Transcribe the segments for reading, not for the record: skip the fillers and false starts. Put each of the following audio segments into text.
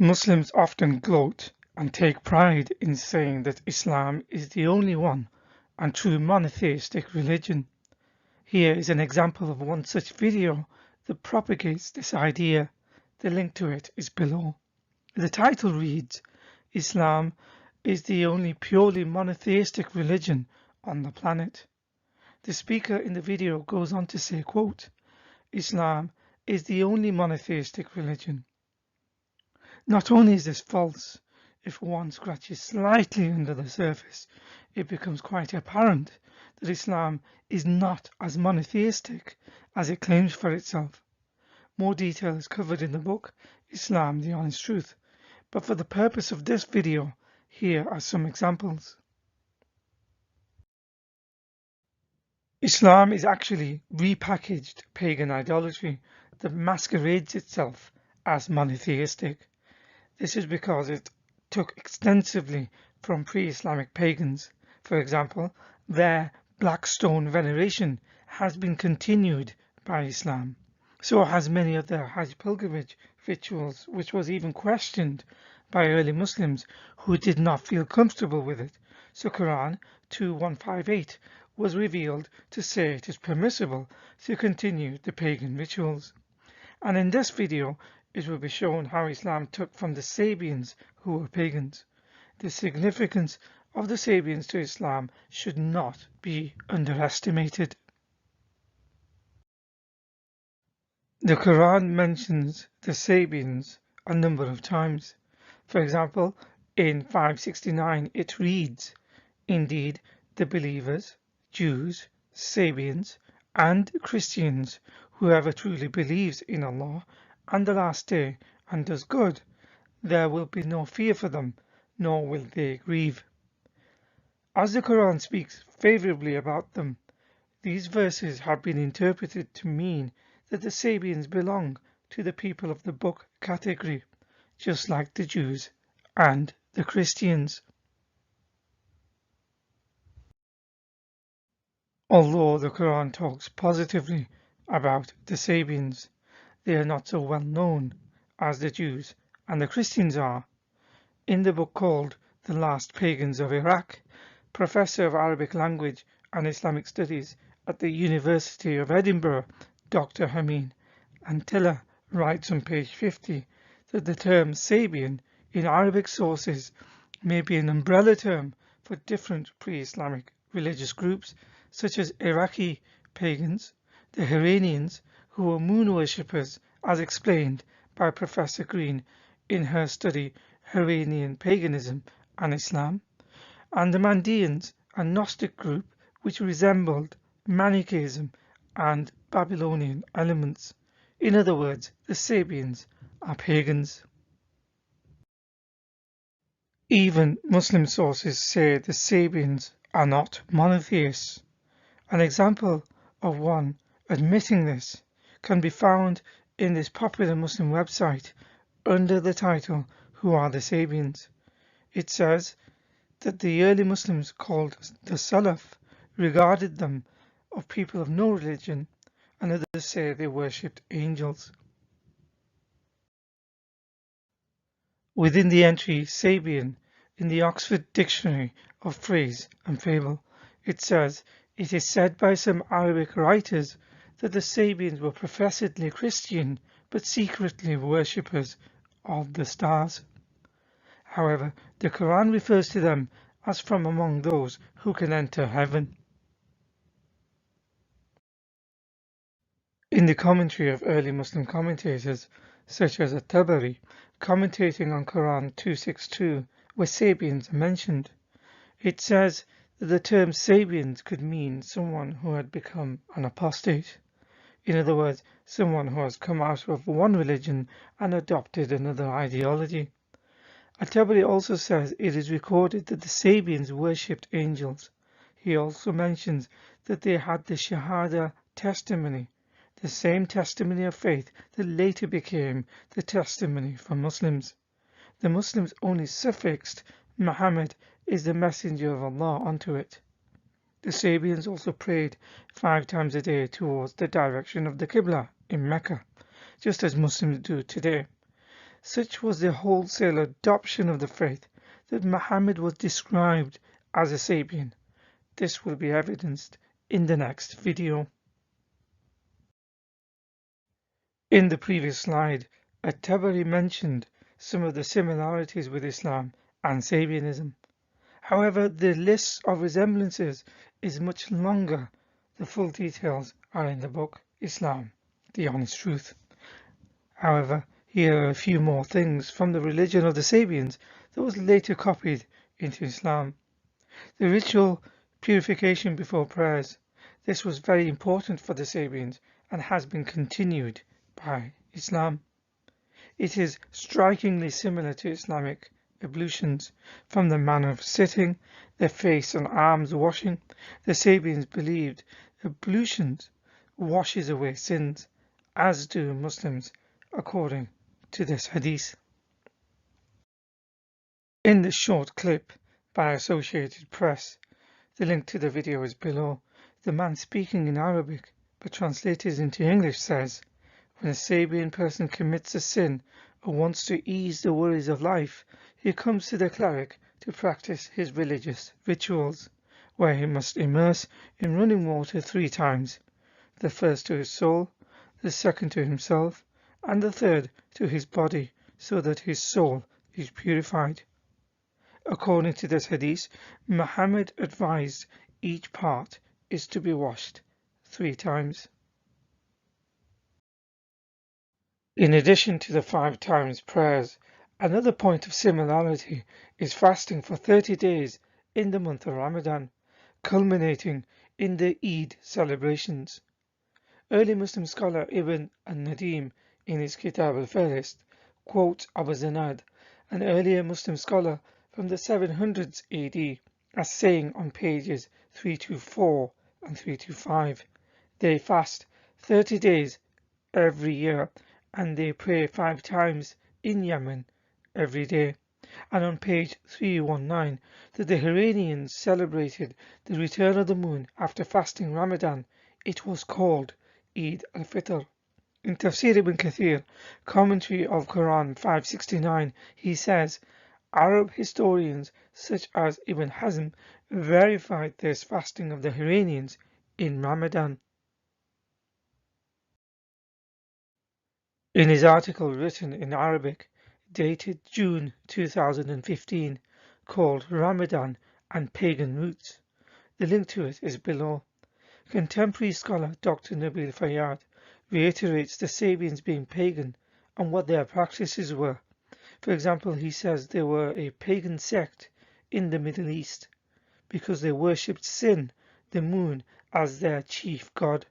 Muslims often gloat and take pride in saying that Islam is the only one and true monotheistic religion. Here is an example of one such video that propagates this idea. The link to it is below. The title reads, Islam is the only purely monotheistic religion on the planet. The speaker in the video goes on to say, quote, Islam is the only monotheistic religion. Not only is this false, if one scratches slightly under the surface, it becomes quite apparent that Islam is not as monotheistic as it claims for itself. More detail is covered in the book, Islam, the Honest Truth, but for the purpose of this video, here are some examples. Islam is actually repackaged pagan idolatry that masquerades itself as monotheistic. This is because it took extensively from pre-Islamic pagans. For example, their black stone veneration has been continued by Islam. So has many of their Hajj pilgrimage rituals, which was even questioned by early Muslims who did not feel comfortable with it. So Quran 2158 was revealed to say it is permissible to continue the pagan rituals. And in this video, it will be shown how Islam took from the Sabians who were pagans. The significance of the Sabians to Islam should not be underestimated. The Quran mentions the Sabians a number of times. For example, in 569 it reads, Indeed, the believers, Jews, Sabians, and Christians, whoever truly believes in Allah and the last day and does good, there will be no fear for them, nor will they grieve. As the Quran speaks favorably about them, these verses have been interpreted to mean that the Sabians belong to the people of the book category, just like the Jews and the Christians. Although the Quran talks positively about the Sabians, they are not so well known as the Jews and the Christians are. In the book called The Last Pagans of Iraq, Professor of Arabic Language and Islamic Studies at the University of Edinburgh, Dr. Hameen Antilla writes on page 50 that the term Sabian in Arabic sources may be an umbrella term for different pre-Islamic religious groups such as Iraqi pagans, the Iranians who were moon worshippers as explained by Professor Green in her study Iranian Paganism and Islam, and the Mandeans, a Gnostic group which resembled Manichaeism and Babylonian elements. In other words, the Sabians are pagans. Even Muslim sources say the Sabians are not monotheists. An example of one admitting this can be found in this popular Muslim website under the title Who are the Sabians? It says that the early Muslims called the Salaf regarded them of people of no religion, and others say they worshipped angels. Within the entry Sabian in the Oxford Dictionary of Phrase and Fable, it says, it is said by some Arabic writers that the Sabians were professedly Christian but secretly worshippers of the stars. However, the Quran refers to them as from among those who can enter heaven. In the commentary of early Muslim commentators, such as At-Tabari, commentating on Quran 262, where Sabians are mentioned, it says that the term Sabians could mean someone who had become an apostate. In other words, someone who has come out of one religion and adopted another ideology. At-Tabari also says it is recorded that the Sabians worshipped angels. He also mentions that they had the Shahada testimony, the same testimony of faith that later became the testimony for Muslims. The Muslims only suffixed Muhammad is the messenger of Allah onto it. The Sabians also prayed 5 times a day towards the direction of the Qibla in Mecca, just as Muslims do today. Such was the wholesale adoption of the faith that Muhammad was described as a Sabian. This will be evidenced in the next video. In the previous slide, At-Tabari mentioned some of the similarities with Islam and Sabianism. However, the list of resemblances is much longer. The full details are in the book Islam, the Honest Truth. However, here are a few more things from the religion of the Sabians that was later copied into Islam. The ritual purification before prayers. This was very important for the Sabians and has been continued by Islam. It is strikingly similar to Islamic ablutions, from the manner of sitting, their face and arms washing. The Sabians believed ablutions washes away sins, as do Muslims, according to this hadith. In this short clip by Associated Press, the link to the video is below, the man speaking in Arabic but translated into English says, when a Sabian person commits a sin or wants to ease the worries of life, he comes to the cleric to practice his religious rituals, where he must immerse in running water 3 times, the first to his soul, the second to himself, and the third to his body, so that his soul is purified. According to this hadith, Muhammad advised each part is to be washed 3 times. In addition to the 5 times prayers, another point of similarity is fasting for 30 days in the month of Ramadan, culminating in the Eid celebrations. Early Muslim scholar Ibn al-Nadim in his Kitab al-Fahrist quotes Abu Zinad, an earlier Muslim scholar from the 700s AD, as saying on pages 324 and 325, they fast 30 days every year and they pray 5 times in Yemen every day. And on page 319, that the Iranians celebrated the return of the moon after fasting Ramadan. It was called Eid al-Fitr. In Tafsir ibn Kathir, commentary of Quran 569, he says, Arab historians such as Ibn Hazm verified this fasting of the Iranians in Ramadan. In his article written in Arabic, dated June 2015, called Ramadan and Pagan Roots, the link to it is below. Contemporary scholar Dr. Nabil Fayyad reiterates the Sabians being pagan and what their practices were. For example, he says they were a pagan sect in the Middle East because they worshipped Sin, the moon, as their chief god,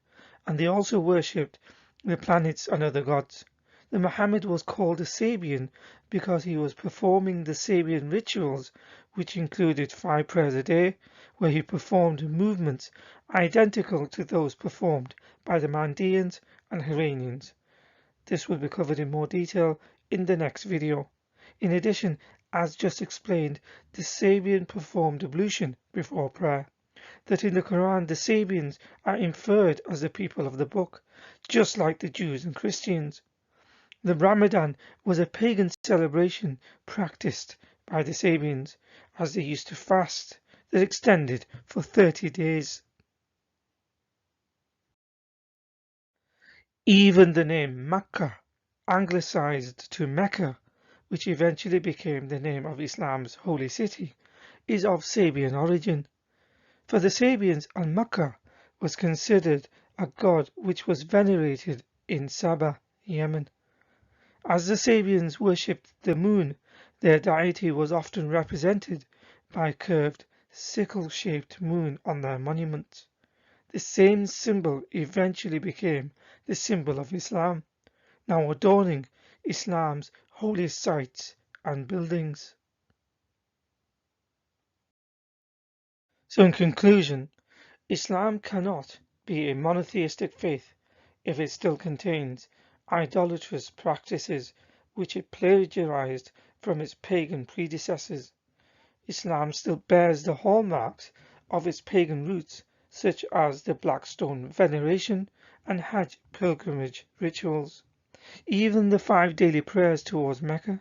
and they also worshipped the planets and other gods. The Muhammad was called a Sabian because he was performing the Sabian rituals, which included 5 prayers a day, where he performed movements identical to those performed by the Mandeans and Iranians. This will be covered in more detail in the next video. In addition, as just explained, the Sabian performed ablution before prayer. That in the Quran the Sabians are inferred as the people of the book, just like the Jews and Christians. The Ramadan was a pagan celebration practiced by the Sabians, as they used to fast that extended for 30 days. Even the name Makkah, anglicized to Mecca, which eventually became the name of Islam's holy city, is of Sabian origin. For the Sabians, Al-Makkah was considered a god which was venerated in Sabah, Yemen. As the Sabians worshipped the moon, their deity was often represented by a curved, sickle-shaped moon on their monuments. The same symbol eventually became the symbol of Islam, now adorning Islam's holy sites and buildings. So in conclusion, Islam cannot be a monotheistic faith if it still contains idolatrous practices which it plagiarized from its pagan predecessors. Islam still bears the hallmarks of its pagan roots, such as the black stone veneration and Hajj pilgrimage rituals. Even the 5 daily prayers towards Mecca,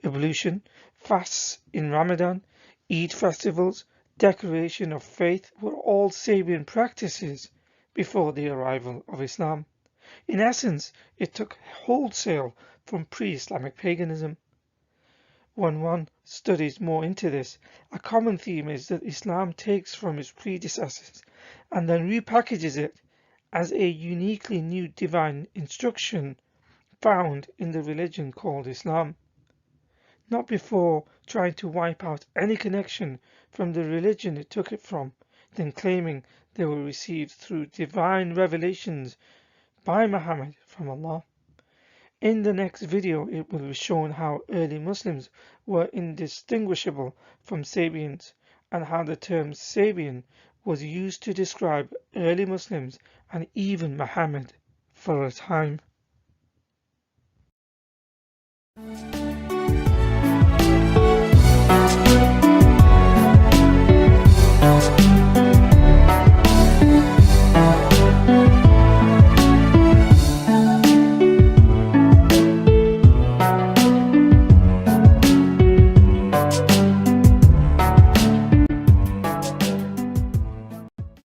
ablution, fasts in Ramadan, Eid festivals, declaration of faith were all Sabian practices before the arrival of Islam. In essence, it took wholesale from pre-Islamic paganism. When one studies more into this, a common theme is that Islam takes from its predecessors and then repackages it as a uniquely new divine instruction found in the religion called Islam, not before trying to wipe out any connection from the religion it took it from, then claiming they were received through divine revelations by Muhammad from Allah. In the next video, it will be shown how early Muslims were indistinguishable from Sabians and how the term Sabian was used to describe early Muslims and even Muhammad for a time.